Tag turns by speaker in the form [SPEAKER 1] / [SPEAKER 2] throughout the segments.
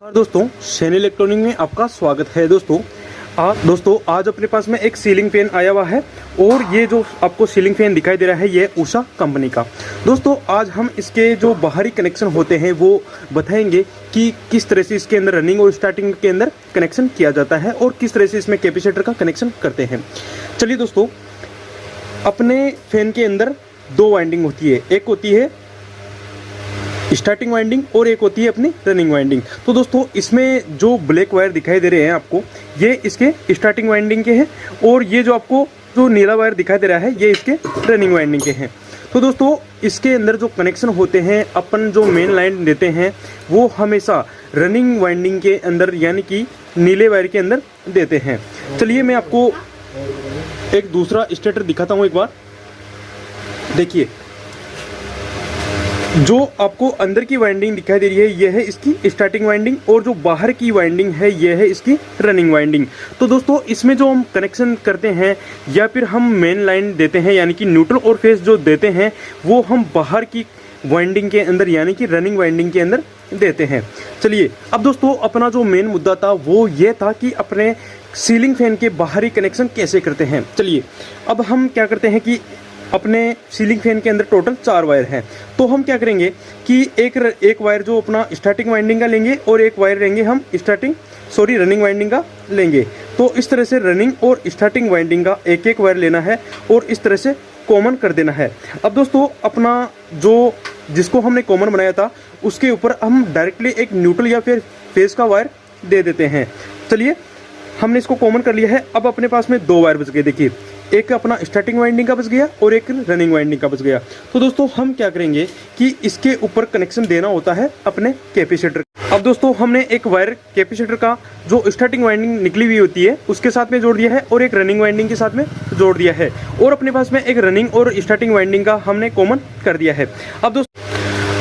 [SPEAKER 1] और दोस्तों San electronic में आपका स्वागत है। दोस्तों आज अपने पास में एक सीलिंग फैन आया हुआ है और ये जो आपको सीलिंग फैन दिखाई दे रहा है ये उषा कंपनी का। दोस्तों आज हम इसके जो बाहरी कनेक्शन होते हैं वो बताएंगे कि किस तरह से इसके अंदर रनिंग और स्टार्टिंग के अंदर कनेक्शन किया जाता है और किस तरह से इसमें कैपेसिटर का कनेक्शन करते हैं। चलिए दोस्तों, अपने फैन के अंदर दो वाइंडिंग होती है, एक होती है स्टार्टिंग वाइंडिंग और एक होती है अपनी रनिंग वाइंडिंग। तो दोस्तों इसमें जो ब्लैक वायर दिखाई दे रहे हैं आपको, ये इसके स्टार्टिंग वाइंडिंग के हैं और ये जो आपको जो नीला वायर दिखाई दे रहा है ये इसके रनिंग वाइंडिंग के हैं। तो दोस्तों इसके अंदर जो कनेक्शन होते हैं, अपन जो मेन लाइन देते हैं वो हमेशा रनिंग वाइंडिंग के अंदर यानी कि नीले वायर के अंदर देते हैं। चलिए मैं आपको एक दूसरा स्टेटर दिखाता हूँ। एक बार देखिए, जो आपको अंदर की वाइंडिंग दिखाई दे रही है यह है इसकी स्टार्टिंग वाइंडिंग और जो बाहर की वाइंडिंग है यह है इसकी रनिंग वाइंडिंग। तो दोस्तों इसमें जो हम कनेक्शन करते हैं या फिर हम मेन लाइन देते हैं यानी कि न्यूट्रल और फेस जो देते हैं वो हम बाहर की वाइंडिंग के अंदर यानी कि रनिंग वाइंडिंग के अंदर देते हैं। चलिए अब दोस्तों अपना जो मेन मुद्दा था वो ये था कि अपने सीलिंग फैन के बाहरी कनेक्शन कैसे करते हैं। चलिए अब हम क्या करते हैं कि अपने सीलिंग फैन के अंदर टोटल 4 वायर हैं। तो हम क्या करेंगे कि एक वायर जो अपना स्टार्टिंग वाइंडिंग का लेंगे और एक वायर लेंगे हम रनिंग वाइंडिंग का लेंगे। तो इस तरह से रनिंग और स्टार्टिंग वाइंडिंग का एक एक वायर लेना है और इस तरह से कॉमन कर देना है। अब दोस्तों अपना जो जिसको हमने कॉमन बनाया था उसके ऊपर हम डायरेक्टली एक न्यूट्रल या फिर फेस का वायर दे देते हैं। चलिए हमने इसको कॉमन कर लिया है। अब अपने पास में 2 वायर बच गए। देखिए एक अपना स्टार्टिंग वाइंडिंग का बच गया और एक रनिंग वाइंडिंग का बच गया। तो दोस्तों हम क्या करेंगे कि इसके ऊपर कनेक्शन देना होता है अपने कैपेसिटर। अब दोस्तों हमने एक वायर कैपेसिटर का जो स्टार्टिंग वाइंडिंग निकली हुई होती है उसके साथ में जोड़ दिया है और एक रनिंग वाइंडिंग के साथ में जोड़ दिया है और अपने पास में एक रनिंग और स्टार्टिंग वाइंडिंग का हमने कॉमन कर दिया है।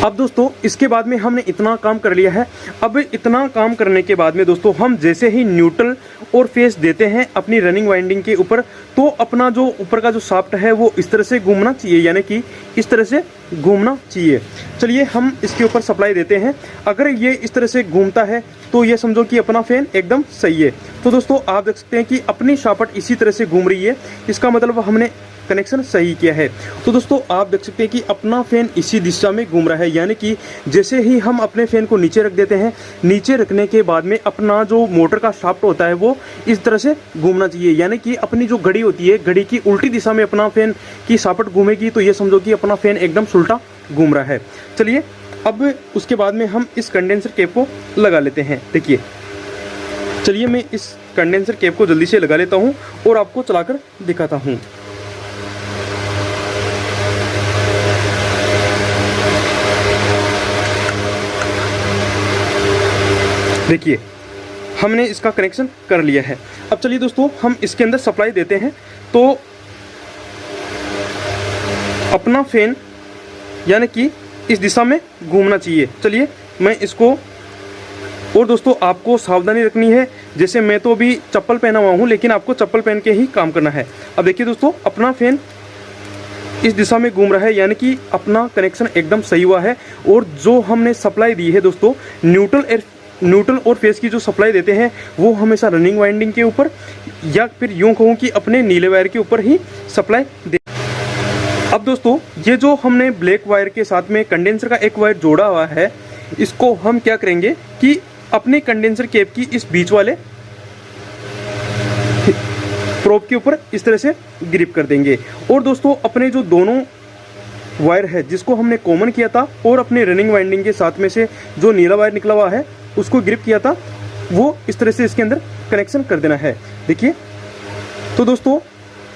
[SPEAKER 1] अब दोस्तों इसके बाद में हमने इतना काम कर लिया है। अब इतना काम करने के बाद में दोस्तों हम जैसे ही न्यूट्रल और फेस देते हैं अपनी रनिंग वाइंडिंग के ऊपर तो अपना जो ऊपर का जो शाफ्ट है वो इस तरह से घूमना चाहिए, यानी कि इस तरह से घूमना चाहिए। चलिए हम इसके ऊपर सप्लाई देते हैं। अगर ये इस तरह से घूमता है तो ये समझो कि अपना फैन एकदम सही है। तो दोस्तों आप देख सकते हैं कि अपनी शाफ्ट इसी तरह से घूम रही है, इसका मतलब हमने कनेक्शन सही किया है। तो दोस्तों आप देख सकते हैं कि अपना फैन इसी दिशा में घूम रहा है, यानी कि जैसे ही हम अपने फैन को नीचे रख देते हैं, नीचे रखने के बाद में अपना जो मोटर का शाफ्ट होता है वो इस तरह से घूमना चाहिए, यानी कि अपनी जो घड़ी होती है घड़ी की उल्टी दिशा में अपना फैन की शाफ्ट घूमेगी तो ये समझो कि अपना फैन एकदम उल्टा घूम रहा है। चलिए अब उसके बाद में हम इस कंडेंसर कैप को लगा लेते हैं। देखिए चलिए मैं इस कंडेंसर कैप को जल्दी से लगा लेता हूँ और आपको चलाकर दिखाता हूँ। देखिए हमने इसका कनेक्शन कर लिया है। अब चलिए दोस्तों हम इसके अंदर सप्लाई देते हैं तो अपना फैन यानी कि इस दिशा में घूमना चाहिए। चलिए मैं इसको, और दोस्तों आपको सावधानी रखनी है, जैसे मैं तो अभी चप्पल पहना हुआ हूँ लेकिन आपको चप्पल पहन के ही काम करना है। अब देखिए दोस्तों अपना फैन इस दिशा में घूम रहा है यानी कि अपना कनेक्शन एकदम सही हुआ है। और जो हमने सप्लाई दी है दोस्तों न्यूट्रल और फेस की जो सप्लाई देते हैं वो हमेशा रनिंग वाइंडिंग के ऊपर या फिर यूं कहूँ कि अपने नीले वायर के ऊपर ही सप्लाई दे। अब दोस्तों ये जो हमने ब्लैक वायर के साथ में कंडेंसर का एक वायर जोड़ा हुआ है, इसको हम क्या करेंगे कि अपने कंडेंसर कैप की इस बीच वाले प्रोब के ऊपर इस तरह से ग्रिप कर देंगे। और दोस्तों अपने जो दोनों वायर है जिसको हमने कॉमन किया था और अपने रनिंग वाइंडिंग के साथ में से जो नीला वायर निकला हुआ है उसको ग्रिप किया था, वो इस तरह से इसके अंदर कनेक्शन कर देना है। देखिए तो दोस्तों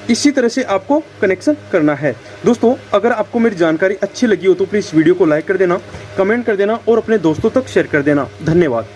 [SPEAKER 1] इसी तरह से आपको कनेक्शन करना है। दोस्तों अगर आपको मेरी जानकारी अच्छी लगी हो तो प्लीज़ वीडियो को लाइक कर देना, कमेंट कर देना और अपने दोस्तों तक शेयर कर देना। धन्यवाद।